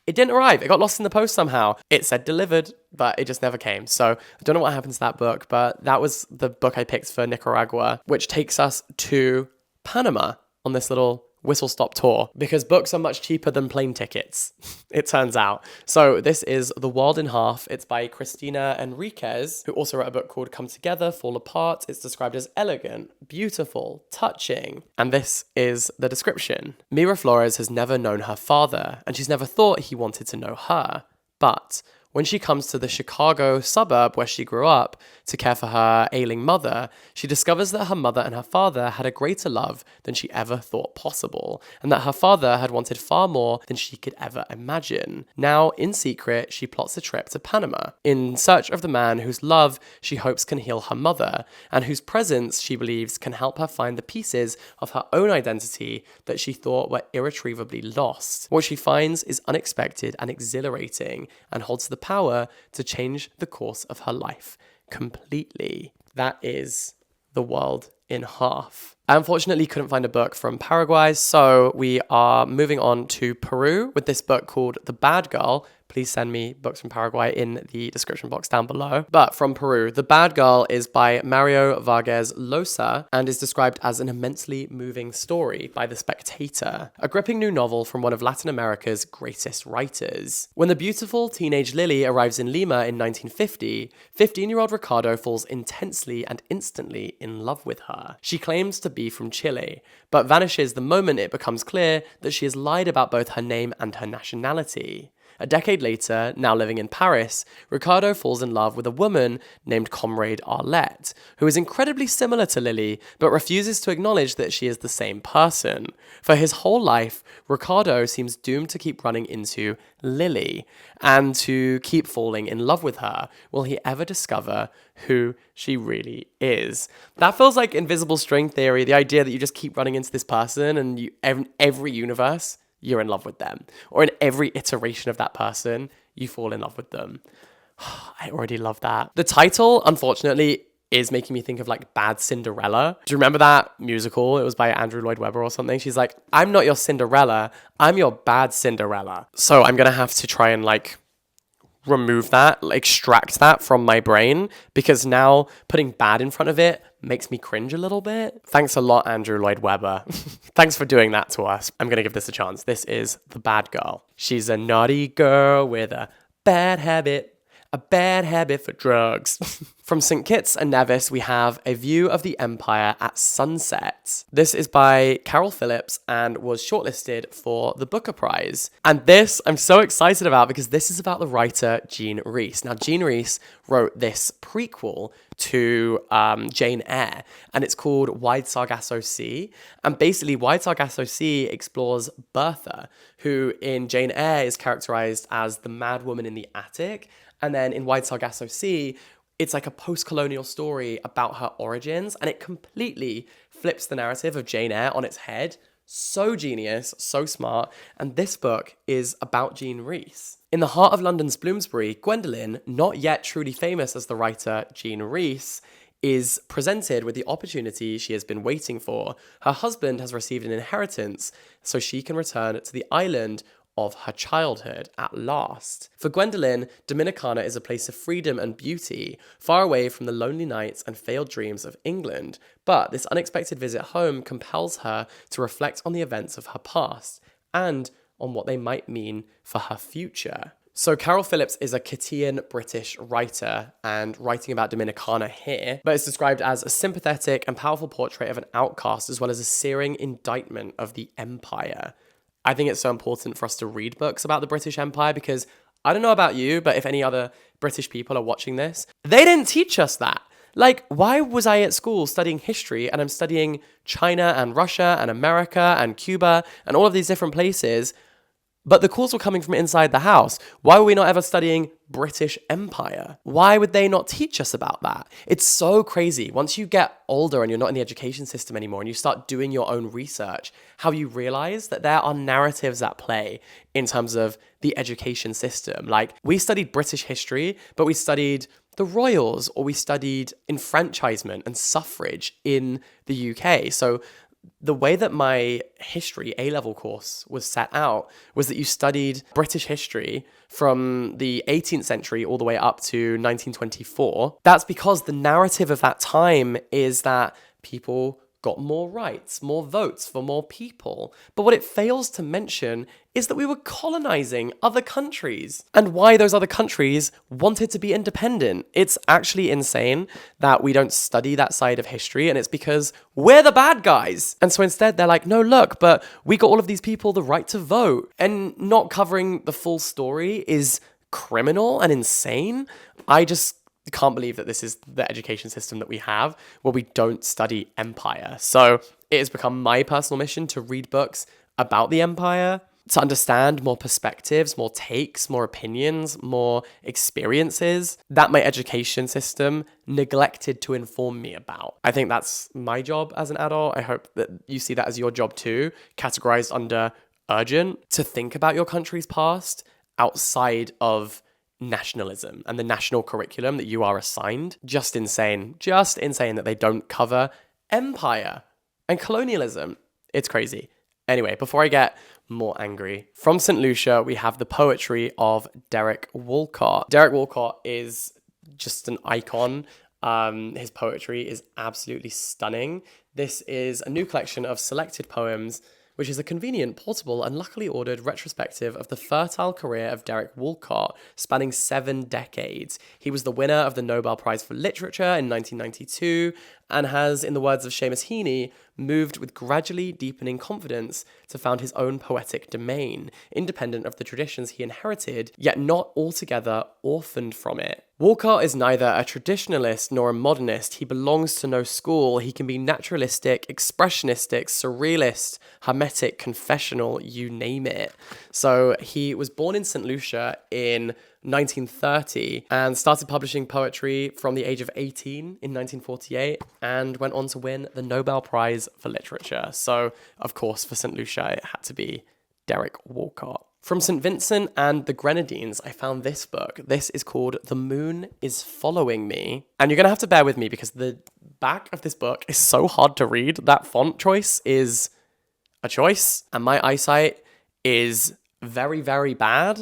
It didn't arrive. It got lost in the post somehow. It said delivered, but it just never came. So I don't know what happened to that book, but that was the book I picked for Nicaragua, which takes us to Panama on this little whistle-stop tour, because books are much cheaper than plane tickets, it turns out. So this is The World in Half. It's by Cristina Enriquez, who also wrote a book called Come Together, Fall Apart. It's described as elegant, beautiful, touching. And this is the description. Mira Flores has never known her father, and she's never thought he wanted to know her. But when she comes to the Chicago suburb where she grew up to care for her ailing mother, she discovers that her mother and her father had a greater love than she ever thought possible, and that her father had wanted far more than she could ever imagine. Now, in secret, she plots a trip to Panama, in search of the man whose love she hopes can heal her mother, and whose presence she believes can help her find the pieces of her own identity that she thought were irretrievably lost. What she finds is unexpected and exhilarating, and holds the power to change the course of her life completely. That is The World in Half. I unfortunately couldn't find a book from Paraguay, so we are moving on to Peru with this book called The Bad Girl. Please send me books from Paraguay in the description box down below. But from Peru, The Bad Girl is by Mario Vargas Llosa and is described as an immensely moving story by The Spectator, a gripping new novel from one of Latin America's greatest writers. When the beautiful teenage Lily arrives in Lima in 1950, 15-year-old Ricardo falls intensely and instantly in love with her. She claims to be from Chile, but vanishes the moment it becomes clear that she has lied about both her name and her nationality. A decade later, now living in Paris, Ricardo falls in love with a woman named Comrade Arlette, who is incredibly similar to Lily, but refuses to acknowledge that she is the same person. For his whole life, Ricardo seems doomed to keep running into Lily, and to keep falling in love with her. Will he ever discover who she really is? That feels like invisible string theory, the idea that you just keep running into this person and you every universe, you're in love with them. Or in every iteration of that person, you fall in love with them. I already love that. The title, unfortunately, is making me think of like Bad Cinderella. Do you remember that musical? It was by Andrew Lloyd Webber or something. She's like, I'm not your Cinderella, I'm your bad Cinderella. So I'm gonna have to try and like remove that, extract that from my brain, because now putting bad in front of it makes me cringe a little bit. Thanks a lot, Andrew Lloyd Webber. Thanks for doing that to us. I'm gonna give this a chance. This is The Bad Girl. She's a naughty girl with a bad habit for drugs. From St. Kitts and Nevis, we have A View of the Empire at Sunset. This is by Carol Phillips and was shortlisted for the Booker Prize. And this I'm so excited about because this is about the writer Jean Rhys. Now, Jean Rhys wrote this prequel to Jane Eyre, and it's called Wide Sargasso Sea. And basically, Wide Sargasso Sea explores Bertha, who in Jane Eyre is characterized as the mad woman in the attic. And then in Wide Sargasso Sea, it's like a post-colonial story about her origins, and it completely flips the narrative of Jane Eyre on its head. So genius, so smart, and this book is about Jean Rhys. In the heart of London's Bloomsbury, Gwendolen, not yet truly famous as the writer Jean Rhys, is presented with the opportunity she has been waiting for. Her husband has received an inheritance, so she can return to the island of her childhood at last. For Gwendolen, Dominicana is a place of freedom and beauty, far away from the lonely nights and failed dreams of England. But this unexpected visit home compels her to reflect on the events of her past and on what they might mean for her future. So Carol Phillips is a Kittian British writer and writing about Dominicana here, but it's described as a sympathetic and powerful portrait of an outcast as well as a searing indictment of the empire. I think it's so important for us to read books about the British Empire because I don't know about you, but if any other British people are watching this, they didn't teach us that. Like, why was I at school studying history and I'm studying China and Russia and America and Cuba and all of these different places, but the calls were coming from inside the house? Why were we not ever studying British Empire? Why would they not teach us about that? It's so crazy. Once you get older and you're not in the education system anymore and you start doing your own research, how you realize that there are narratives at play in terms of the education system. Like, we studied British history, but we studied the royals, or we studied enfranchisement and suffrage in the UK. So the way that my history A-level course was set out was that you studied British history from the 18th century all the way up to 1924. That's because the narrative of that time is that people got more rights, more votes for more people. But what it fails to mention is that we were colonizing other countries and why those other countries wanted to be independent. It's actually insane that we don't study that side of history, and it's because we're the bad guys. And so instead they're like, no, look, but we got all of these people the right to vote. And not covering the full story is criminal and insane. I just can't believe that this is the education system that we have where we don't study empire. So it has become my personal mission to read books about the empire, to understand more perspectives, more takes, more opinions, more experiences that my education system neglected to inform me about. I think that's my job as an adult. I hope that you see that as your job too, categorized under urgent, to think about your country's past outside of nationalism and the national curriculum that you are assigned. Just insane that they don't cover empire and colonialism. It's crazy. Anyway, before I get more angry, from St. Lucia, we have the poetry of Derek Walcott. Derek Walcott is just an icon. His poetry is absolutely stunning. This is a new collection of selected poems, which is a convenient, portable, and luckily ordered retrospective of the fertile career of Derek Walcott, spanning 7 decades. He was the winner of the Nobel Prize for Literature in 1992, and has, in the words of Seamus Heaney, moved with gradually deepening confidence to found his own poetic domain, independent of the traditions he inherited, yet not altogether orphaned from it. Walcott is neither a traditionalist nor a modernist. He belongs to no school. He can be naturalistic, expressionistic, surrealist, hermetic, confessional, you name it. So he was born in St. Lucia in 1930 and started publishing poetry from the age of 18 in 1948 and went on to win the Nobel Prize for Literature. So, of course, for St. Lucia, it had to be Derek Walcott. From St. Vincent and the Grenadines, I found this book. This is called The Moon is Following Me. And you're going to have to bear with me because the back of this book is so hard to read. That font choice is a choice, and my eyesight is very, very bad.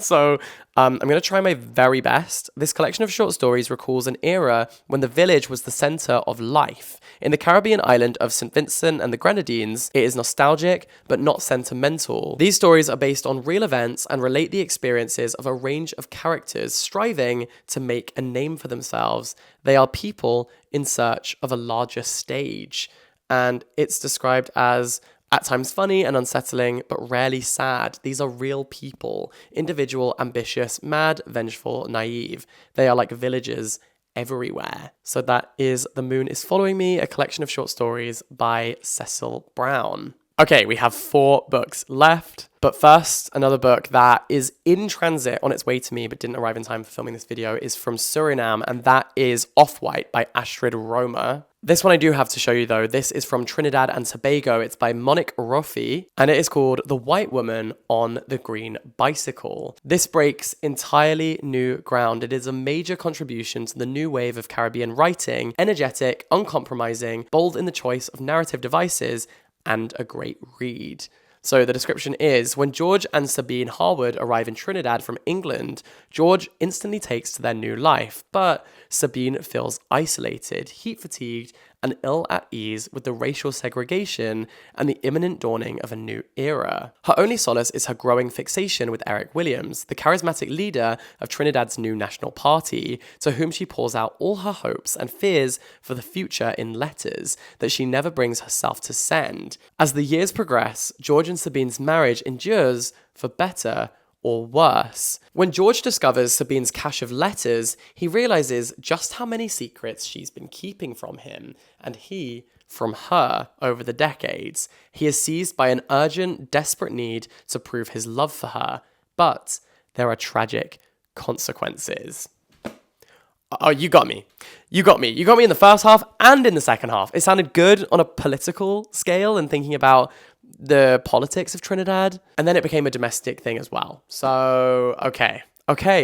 So I'm going to try my very best. This collection of short stories recalls an era when the village was the center of life. In the Caribbean island of St. Vincent and the Grenadines, it is nostalgic but not sentimental. These stories are based on real events and relate the experiences of a range of characters striving to make a name for themselves. They are people in search of a larger stage. And it's described as at times funny and unsettling, but rarely sad. These are real people, individual, ambitious, mad, vengeful, naive. They are like villagers everywhere. So that is The Moon is Following Me, a collection of short stories by Cecil Brown. Okay, we have 4 books left. But first, another book that is in transit on its way to me but didn't arrive in time for filming this video is from Suriname, and that is Off-White by Astrid Roma. This one I do have to show you though. This is from Trinidad and Tobago. It's by Monique Roffey, and it is called The White Woman on the Green Bicycle. This breaks entirely new ground. It is a major contribution to the new wave of Caribbean writing, energetic, uncompromising, bold in the choice of narrative devices, and a great read. So the description is, when George and Sabine Harwood arrive in Trinidad from England, George instantly takes to their new life, but Sabine feels isolated, heat fatigued, and ill at ease with the racial segregation and the imminent dawning of a new era. Her only solace is her growing fixation with Eric Williams, the charismatic leader of Trinidad's new national party, to whom she pours out all her hopes and fears for the future in letters that she never brings herself to send. As the years progress, George and Sabine's marriage endures for better or worse. When George discovers Sabine's cache of letters, he realizes just how many secrets she's been keeping from him, and he from her over the decades. He is seized by an urgent, desperate need to prove his love for her, but there are tragic consequences. Oh, you got me. You got me. You got me in the first half and in the second half. It sounded good on a political scale and thinking about the politics of Trinidad. And then it became a domestic thing as well. So, okay.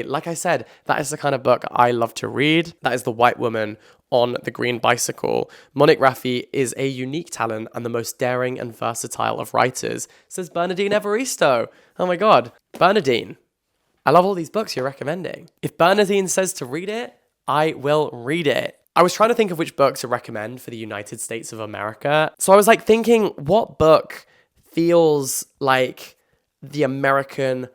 Like I said, that is the kind of book I love to read. That is The White Woman on the Green Bicycle. Monique Raffi is a unique talent and the most daring and versatile of writers, says Bernadine Evaristo. Oh my God. Bernadine, I love all these books you're recommending. If Bernadine says to read it, I will read it. I was trying to think of which book to recommend for the United States of America. So I was like thinking, what book feels like the American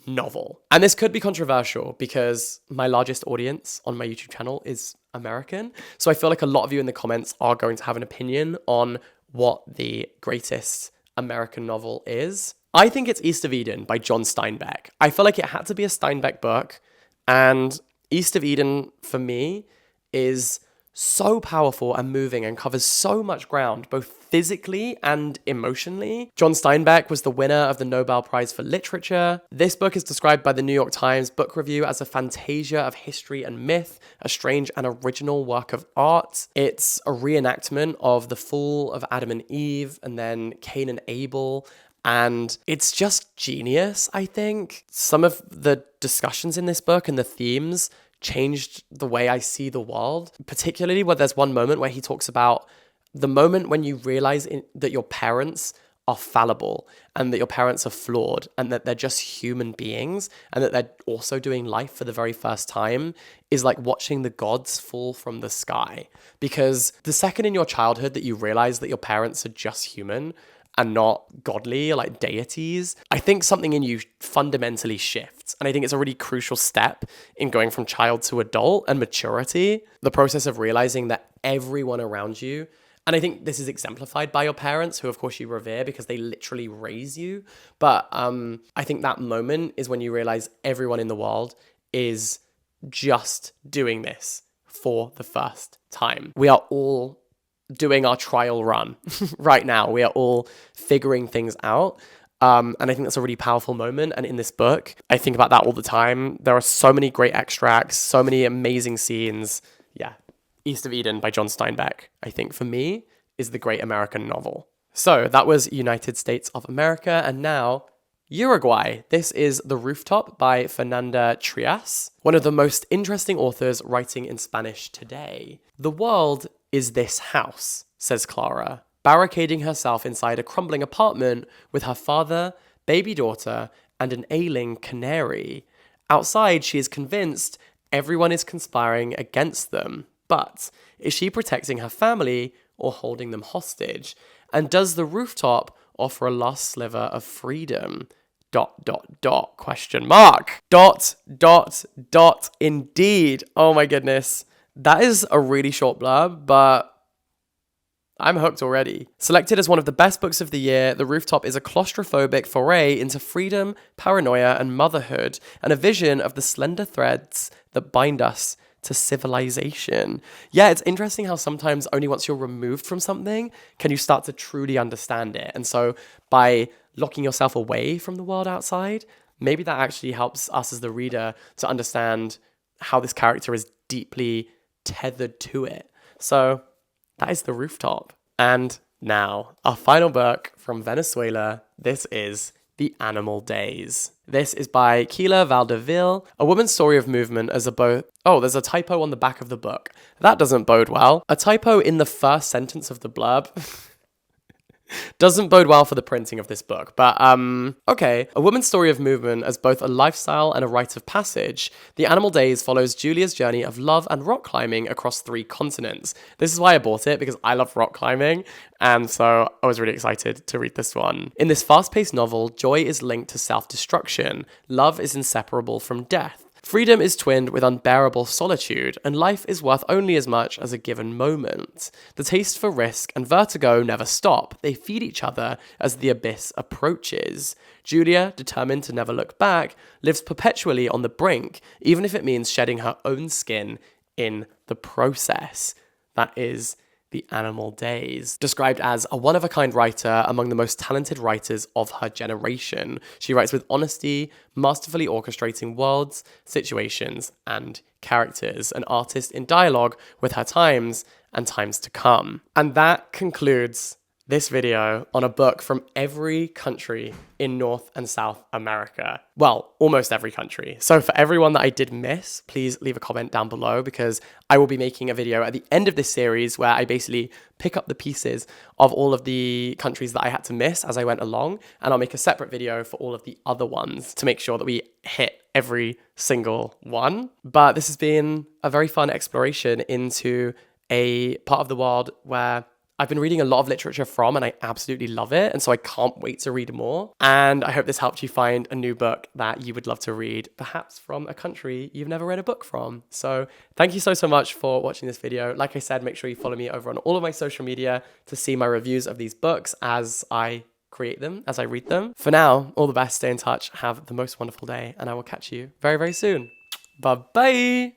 novel? And this could be controversial because my largest audience on my YouTube channel is American. So I feel like a lot of you in the comments are going to have an opinion on what the greatest American novel is. I think it's East of Eden by John Steinbeck. I feel like it had to be a Steinbeck book, and East of Eden, for me, is so powerful and moving and covers so much ground, both physically and emotionally. John Steinbeck was the winner of the Nobel Prize for Literature. This book is described by the New York Times Book Review as a fantasia of history and myth, a strange and original work of art. It's a reenactment of the fall of Adam and Eve and then Cain and Abel. And it's just genius, I think. Some of the discussions in this book and the themes changed the way I see the world, particularly where there's one moment where he talks about the moment when you realize that your parents are fallible and that your parents are flawed and that they're just human beings and that they're also doing life for the very first time is like watching the gods fall from the sky. Because the second in your childhood that you realize that your parents are just human and not godly, like deities, I think something in you fundamentally shifts. And I think it's a really crucial step in going from child to adult and maturity, the process of realizing that everyone around you, and I think this is exemplified by your parents, who of course you revere because they literally raise you. But I think that moment is when you realize everyone in the world is just doing this for the first time. We are all doing our trial run right now. We are all figuring things out. And I think that's a really powerful moment. And in this book, I think about that all the time. There are so many great extracts, so many amazing scenes. Yeah. East of Eden by John Steinbeck, I think for me, is the great American novel. So that was United States of America. And now Uruguay. This is The Rooftop by Fernanda Trias, one of the most interesting authors writing in Spanish today. The world is this house, says Clara, barricading herself inside a crumbling apartment with her father, baby daughter, and an ailing canary. Outside, she is convinced everyone is conspiring against them. But is she protecting her family or holding them hostage? And does the rooftop offer a last sliver of freedom? ... question mark. ... Indeed. Oh my goodness. That is a really short blurb, but I'm hooked already. Selected as one of the best books of the year, The Rooftop is a claustrophobic foray into freedom, paranoia, and motherhood, and a vision of the slender threads that bind us to civilization. Yeah, it's interesting how sometimes only once you're removed from something can you start to truly understand it. And so by locking yourself away from the world outside, maybe that actually helps us as the reader to understand how this character is deeply tethered to it. So that is The Rooftop. And now, our final book from Venezuela. This is The Animal Days. This is by Keila Valdeville, a woman's story of movement as a both... Oh, there's a typo on the back of the book. That doesn't bode well. A typo in the first sentence of the blurb. Doesn't bode well for the printing of this book, but okay. A woman's story of movement as both a lifestyle and a rite of passage. The Animal Days follows Julia's journey of love and rock climbing across 3 continents. This is why I bought it, because I love rock climbing, and so I was really excited to read this one. In this fast-paced novel, joy is linked to self-destruction. Love is inseparable from death. Freedom is twinned with unbearable solitude, and life is worth only as much as a given moment. The taste for risk and vertigo never stop. They feed each other as the abyss approaches. Julia, determined to never look back, lives perpetually on the brink, even if it means shedding her own skin in the process. That is The Animal Days. Described as a one-of-a-kind writer among the most talented writers of her generation. She writes with honesty, masterfully orchestrating worlds, situations, and characters. An artist in dialogue with her times and times to come. And that concludes this video on a book from every country in North and South America. Well, almost every country. So for everyone that I did miss, please leave a comment down below, because I will be making a video at the end of this series where I basically pick up the pieces of all of the countries that I had to miss as I went along, and I'll make a separate video for all of the other ones to make sure that we hit every single one. But this has been a very fun exploration into a part of the world where I've been reading a lot of literature from, and I absolutely love it. And so I can't wait to read more. And I hope this helped you find a new book that you would love to read, perhaps from a country you've never read a book from. So thank you so much for watching this video. Like I said, make sure you follow me over on all of my social media to see my reviews of these books as I create them, as I read them. For now, all the best, stay in touch, have the most wonderful day, and I will catch you very, very soon. Bye-bye.